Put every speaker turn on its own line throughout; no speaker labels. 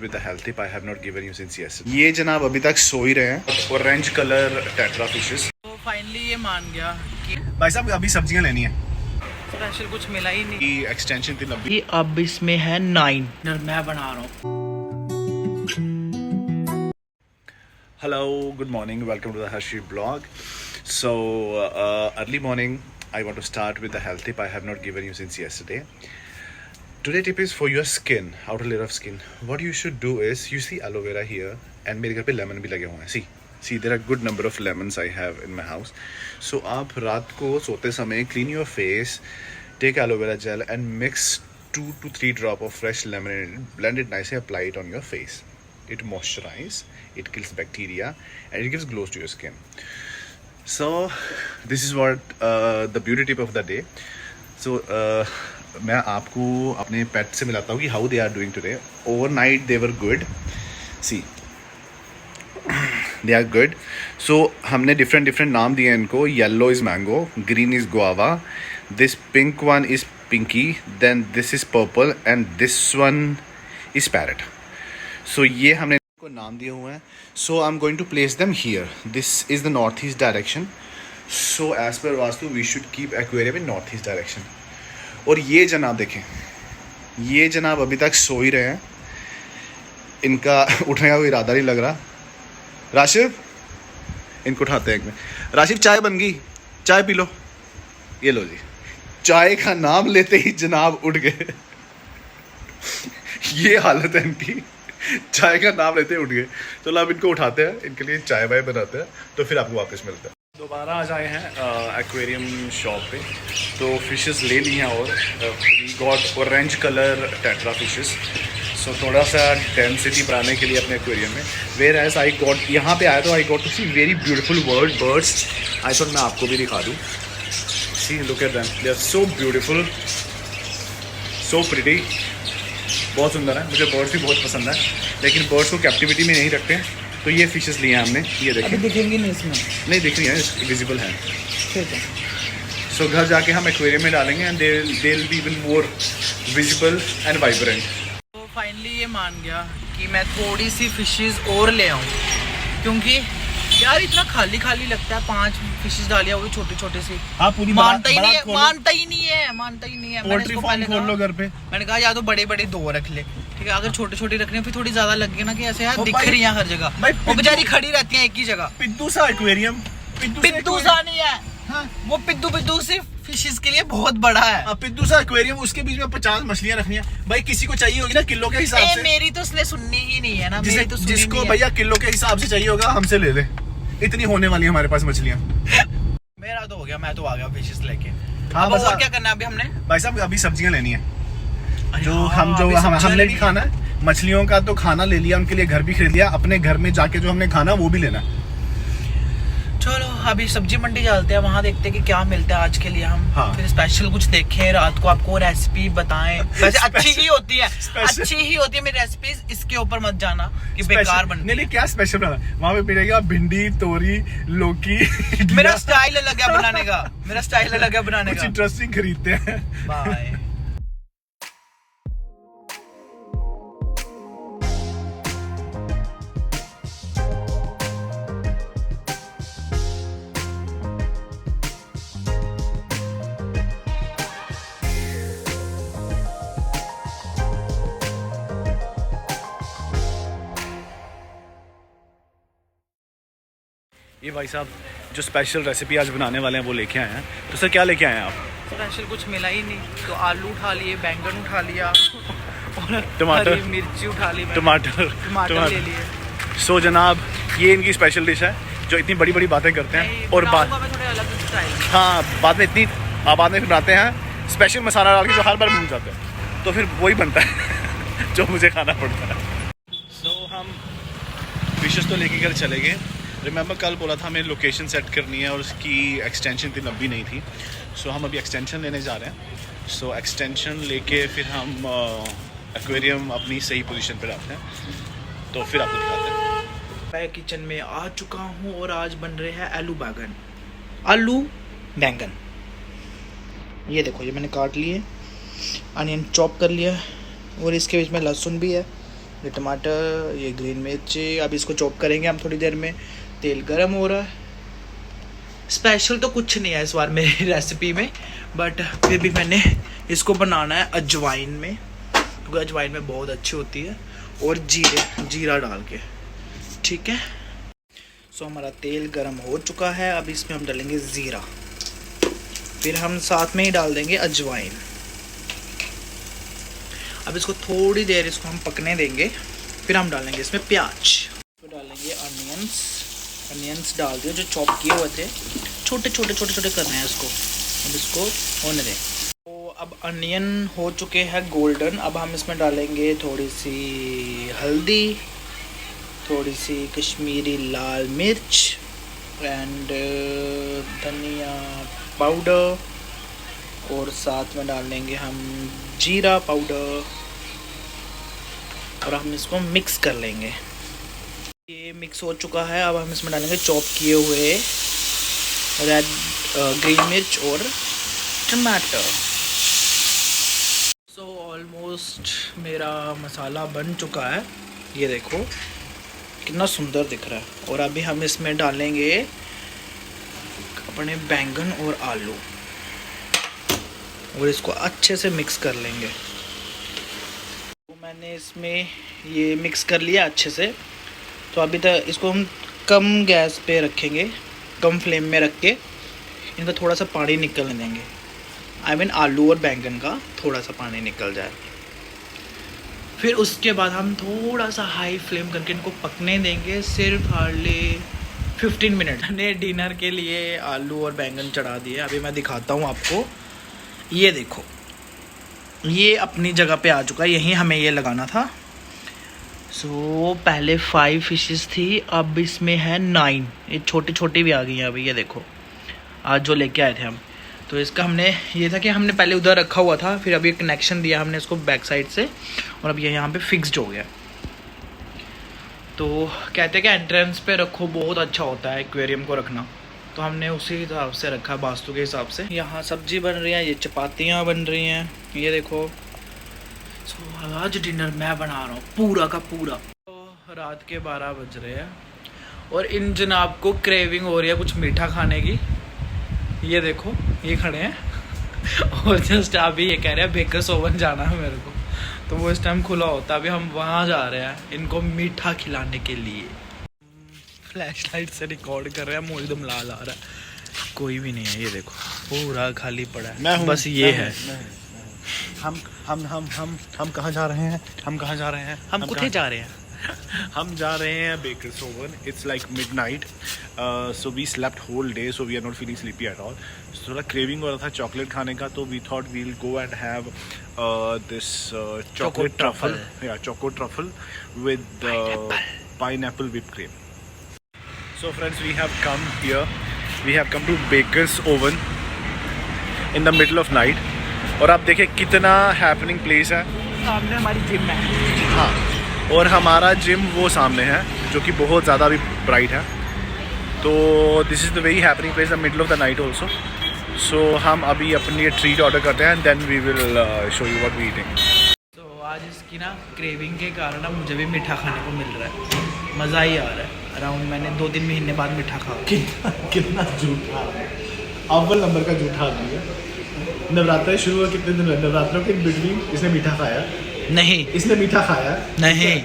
with the health tip I have not given you since yesterday. ये जनाब अभी तक सो ही रहे हैं. Orange colour tetra fishes.
तो फाइनली ये मान गया कि
भाई साहब अभी सब्जियां लेनी है.
स्पेशल कुछ मिला ही नहीं.
की एक्सटेंशन थी 90.
ये अब इसमें है 9 मैं बना रहा हूँ.
Hello, good morning. Welcome to the Hershey blog. So early morning, I want to start with the health tip I have not given you since yesterday. Today tip is for your skin, outer layer of skin. What you should do is, you see aloe vera here, and मेरे घर पे lemon भी लगे हुए हैं. See, there are good number of lemons I have in my house. So आप रात को सोते समय clean your face, take aloe vera gel and mix 2 to 3 drop of fresh lemon in it. Blend it nicely, apply it on your face. It moisturizes, it kills bacteria, and it gives glow to your skin. So this is what the beauty tip of the day. So मैं आपको अपने पेट से मिलाता हूँ कि how they are doing today. Overnight they were good. See they are good. So हमने different नाम दिए इनको. Yellow is mango, green is guava, this pink one is pinky, then this is purple and this one is parrot. So ये हमने इनको नाम दिए हुए हैं. So I am going to place them here. This is the north east direction. So as per vastu we should keep aquarium in north east direction. और ये जनाब देखें, ये जनाब अभी तक सो ही रहे हैं. इनका उठने का कोई इरादा नहीं लग रहा. राशिद, इनको उठाते हैं एक में. राशिद चाय बन गई, चाय पी लो. ये लो जी, चाय का नाम लेते ही जनाब उठ गए. ये हालत है इनकी, चाय का नाम लेते ही उठ गए. तो अब इनको उठाते हैं, इनके लिए चाय वाय बनाते हैं, तो फिर आपको वापस मिलता है. दोबारा आज आए हैं एक्वेरियम शॉप पे. तो फिशेस ले ली हैं और we got orange colour tetra fishes. So थोड़ा सा डेंसिटी बढ़ाने के लिए अपने एक्वेरियम में. वेयर एज आई गॉट, यहाँ पे आया तो I got to see very beautiful birds. I thought मैं आपको भी दिखा दूँ. See look at them, they are so beautiful, so pretty. बहुत सुंदर है. मुझे बर्ड्स भी बहुत पसंद है, लेकिन बर्ड्स को कैप्टिविटी में नहीं रखते. तो ये फिशेस लिए हैं हमने. ये देखें,
दिखेंगी नहीं इसमें.
नहीं दिख रही है, विजिबल है.
ठीक है.
सो घर जाके हम एक्वेरियम में डालेंगे and they will be even more visible and vibrant.
तो फाइनली ये मान गया कि मैं थोड़ी सी फिशेस और ले आऊँ, क्योंकि यार इतना खाली लगता है. 5 फिशेस डालिया, वो छोटी छोटी सी.
हाँ, पूरी
मानता ही नहीं है.
पोल्ट्री फार्म खोल लो घर पे.
मैंने कहा या तो बड़े 2 रख ले. ठीक है, अगर छोटी रखनी है फिर थोड़ी ज्यादा लग गई ना, कि ऐसे यार दिख रही है हर जगह. वो बेचारी खड़ी रहती है एक ही जगह.
पिद्दू सा एक्वेरियम.
पिद्दू सा नहीं है. हाँ, वो पिद्दू सिर्फ फिशेस के लिए बहुत बड़ा है.
पिद्दू सा एक्वेरियम, उसके बीच में 50 मछलियां रखनी है. भाई किसी को चाहिए होगी ना किलो के हिसाब से.
मेरी तो इसलिए सुननी ही नहीं है ना.
जिसको भैया किलो के हिसाब से चाहिए होगा हमसे ले ले. इतनी होने वाली है हमारे पास मछलियां.
मेरा तो हो गया, मैं तो आ गया फिशेस लेके.
हाँ,
बस और क्या करना है अभी हमने.
भाई साहब अभी सब्जियां लेनी है. हमने भी खाना है. मछलियों का तो खाना ले लिया, उनके लिए घर भी खरीद लिया. अपने घर में जाके जो हमने खाना वो भी लेना.
चलो अभी सब्जी मंडी चलते हैं, वहाँ देखते हैं कि क्या मिलता है आज के लिए हम.
हाँ.
फिर स्पेशल कुछ देखें, रात को आपको रेसिपी बताएं. वैसे अच्छी ही होती है मेरी रेसिपीज. इसके ऊपर मत जाना कि बेकार बन.
नहीं क्या स्पेशल बनाना. वहाँ पे मिलेगा भिंडी, तोरी, लौकी.
मेरा स्टाइल अलग है बनाने का.
कुछ इंटरेस्टिंग खरीदते हैं.
बाय.
ये भाई साहब जो स्पेशल रेसिपी आज बनाने वाले हैं वो लेके आए हैं. तो सर क्या लेके आए हैं आप?
स्पेशल कुछ मिला ही नहीं, तो आलू उठा लिए, बैंगन उठा लिया, और
टमाटर,
मिर्ची उठा ली,
टमाटर
ले लिए.
सो जनाब ये इनकी स्पेशल डिश है, जो इतनी बड़ी बातें करते हैं. और
थोड़े अलग स्टाइल.
हाँ, बाद में बनाते हैं स्पेशल मसाला डाल के, जो हर बार भूल जाते हैं. तो फिर वही बनता है जो मुझे खाना पड़ता है. सो हम फिशेस तो लेके घर चले गए. रिमेंबर कल बोला था हमें लोकेशन सेट करनी है और उसकी एक्सटेंशन इतनी लंबी नहीं थी. सो हम अभी एक्सटेंशन लेने जा रहे हैं. सो एक्सटेंशन लेके फिर हम एक्वेरियम अपनी सही पोजीशन पे डालते हैं, तो फिर आपको दिखाते हैं.
मैं किचन में आ चुका हूँ और आज बन रहे हैं आलू बैंगन. ये देखो, ये मैंने काट लिए, अनियन चॉप कर लिया, और इसके बीच में लहसुन भी है, ये टमाटर, ये ग्रीन मिर्च। अब इसको चॉप करेंगे हम थोड़ी देर में। तेल गरम हो रहा है। स्पेशल तो कुछ नहीं है इस बार मेरी रेसिपी में, बट फिर भी मैंने इसको बनाना है अजवाइन में, क्योंकि अजवाइन में बहुत अच्छी होती है, और जीरा डाल के। ठीक है, सो हमारा तेल गरम हो चुका है। अब इसमें हम डालेंगे ज़ीरा, फिर हम साथ में ही डाल देंगे अजवाइन। अब इसको थोड़ी देर इसको हम पकने देंगे, फिर हम डालेंगे इसमें प्याज, फिर डालेंगे अनियंस डाल दिए जो चॉप किए हुए थे, छोटे छोटे करने हैं इसको। अब इसको होने दें। तो अब अनियन हो चुके हैं गोल्डन। अब हम इसमें डालेंगे थोड़ी सी हल्दी, थोड़ी सी कश्मीरी लाल मिर्च एंड धनिया पाउडर, और साथ में डाल देंगे हम जीरा पाउडर, और हम इसको मिक्स कर लेंगे। ये मिक्स हो चुका है। अब हम इसमें डालेंगे चॉप किए हुए रेड ग्रीन मिर्च और टमाटर। सो ऑलमोस्ट मेरा मसाला बन चुका है, ये देखो कितना सुंदर दिख रहा है। और अभी हम इसमें डालेंगे अपने बैंगन और आलू, और इसको अच्छे से मिक्स कर लेंगे। तो मैंने इसमें ये मिक्स कर लिया अच्छे से। तो अभी तक इसको हम कम गैस पे रखेंगे, कम फ्लेम में रख के इनका थोड़ा सा पानी निकलने देंगे। आई मीन आलू और बैंगन का थोड़ा सा पानी निकल जाए। फिर उसके बाद हम थोड़ा सा हाई फ्लेम करके इनको पकने देंगे, सिर्फ हार्डली 15 मिनट। मैंने डिनर के लिए आलू और बैंगन चढ़ा दिए। अभी मैं दिखाता हूँ आपको, ये देखो ये अपनी जगह पे आ चुका है, यहीं हमें ये लगाना था। सो पहले 5 फिशेस थी, अब इसमें है 9। ये छोटी छोटी भी आ गई हैं अभी, ये देखो आज जो लेके आए थे हम। तो इसका हमने ये था कि हमने पहले उधर रखा हुआ था, फिर अभी कनेक्शन दिया हमने इसको बैक साइड से, और अब ये यहाँ पे फिक्स्ड हो गया। तो कहते हैं कि एंट्रेंस पे रखो बहुत अच्छा होता है एक्वेरियम को रखना, तो हमने उसी हिसाब से रखा, वास्तु के हिसाब से। यहाँ सब्जी बन रही है, ये चपातियाँ बन रही हैं, ये देखो। सो आज डिनर मैं बना रहा हूँ पूरा का पूरा। तो रात के 12 बज रहे हैं और इन जनाब को क्रेविंग हो रही है कुछ मीठा खाने की। ये देखो ये खड़े हैं और जस्ट अभी ये कह रहे हैं बेकर्स ओवन जाना है मेरे को, तो वो इस टाइम खुला होता है। अभी हम वहाँ जा रहे हैं इनको मीठा खिलाने के लिए। फ्लैश लाइट से रिकॉर्ड कर रहे हैं, मुँह एकदम लाल आ रहा है। कोई भी नहीं है, ये देखो पूरा खाली पड़ा है, बस ये है।
हम कहाँ जा रहे हैं? हम कहाँ जा रहे हैं?
हम कुठे जा रहे हैं?
हम जा रहे हैं Bakers Oven. It's like midnight, so we slept whole day, so we are not feeling sleepy at all. थोड़ा क्रेविंग हो रहा था चॉकलेट खाने का, तो we thought we'll go and have this chocolate truffle, या choco truffle with pineapple whipped cream. So friends, we have come here. We have come to Baker's Oven in the middle of night. और आप देखें कितना happening place है।
सामने हमारी gym है।
हाँ, और हमारा जिम वो सामने है जो कि बहुत ज़्यादा भी ब्राइट है। तो this is the very happening place the middle of the night also. So हम अभी अपने लिए ट्रीट ऑर्डर करते हैं, then we will show you what we eating.
तो आज इसकी ना क्रेविंग के कारण ना मुझे भी मीठा खाने को मिल रहा है, मज़ा ही आ रहा है। अराउंड मैंने 2-3 महीने बाद मीठा खा।
कितना झूठा, अव्वल नंबर का झूठा आदमी है। नवरात्र शुरू हुआ कितने दिन, नवरात्रों के बिटवीन इसने मीठा खाया
नहीं?
इसने मीठा खाया
नहीं,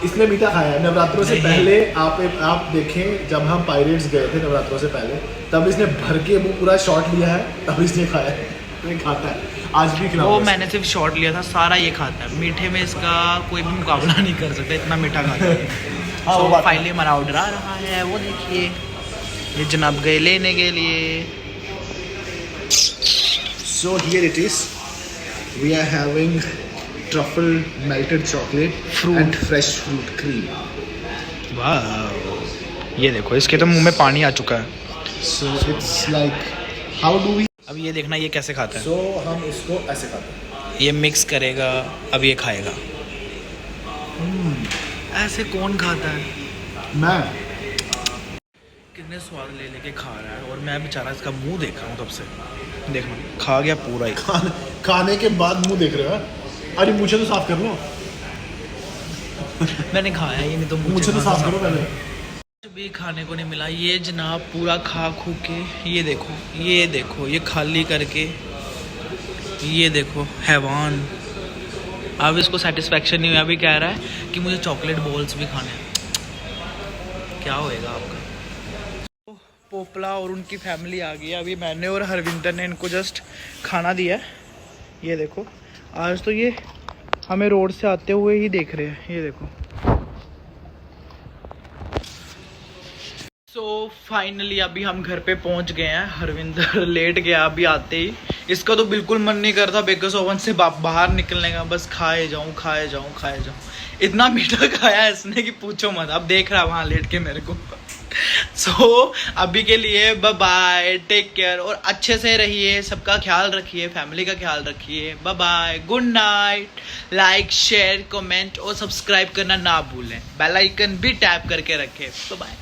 इसने मीठा खाया नवरात्रों से पहले। आप देखें, जब हम पायरेट्स गए थे नवरात्रों से पहले, तब इसने भर के मुंह पूरा शॉट लिया है, तब इसने खाया। नहीं खाता है, आज भी खिलाओ।
वो मैंने सिर्फ शॉट लिया था, सारा ये खाता है। मीठे में इसका कोई भी मुकाबला नहीं कर सकता, इतना मीठा खाता है। तो फाइनली हमारा ऑर्डर आ रहा है, वो देखिए ये जनाब गए लेने के लिए।
So here it is. We are having truffle melted chocolate,
fruit
and fresh fruit cream.
वाह, ये देखो इसके तो मुंह में पानी आ चुका है।
So it's like, how do we?
अब ये देखना ये कैसे खाता है।
So हम इसको ऐसे खाते हैं।
ये मिक्स करेगा, अब ये खाएगा। ऐसे कौन खाता है?
मैं
कितने स्वाद ले लेके खा रहा है, और मैं बेचारा इसका मुंह देख रहा हूँ तब से। देखना खा गया पूरा ही।
खाने के बाद मुंह देख रहे हो? अरे मुझे तो साफ कर लो।
मैंने खाया ही नहीं तो
मुझे तो साफ करो पहले।
कुछ भी खाने को नहीं मिला। ये जनाब पूरा खा खू के ये देखो ये खाली करके ये देखो हैवान। अब इसको सेटिस्फेक्शन नहीं हुआ, अभी कह रहा है कि मुझे चॉकलेट बॉल्स भी खाने हैं। क्या होएगा आपका। पोपला और उनकी फैमिली आ गई है। अभी मैंने और हरविंदर ने इनको जस्ट खाना दिया है। ये देखो आज तो ये हमें रोड से आते हुए ही देख रहे हैं। ये देखो। सो फाइनली अभी हम घर पे पहुंच गए हैं। हरविंदर लेट गया अभी आते ही। इसका तो बिल्कुल मन नहीं करता बेकस ओवन से बाहर निकलने का, बस खाए जाऊं। इतना मीठा खाया है इसने कि पूछो मत। अब देख रहा है वहां लेट के मेरे को। सो अभी के लिए बाय बाय, टेक केयर और अच्छे से रहिए, सबका ख्याल रखिए, फैमिली का ख्याल रखिए। Bye bye, good night. Like share comment और सब्सक्राइब करना ना भूलें। बेल आइकन भी टैप करके रखें। Bye bye.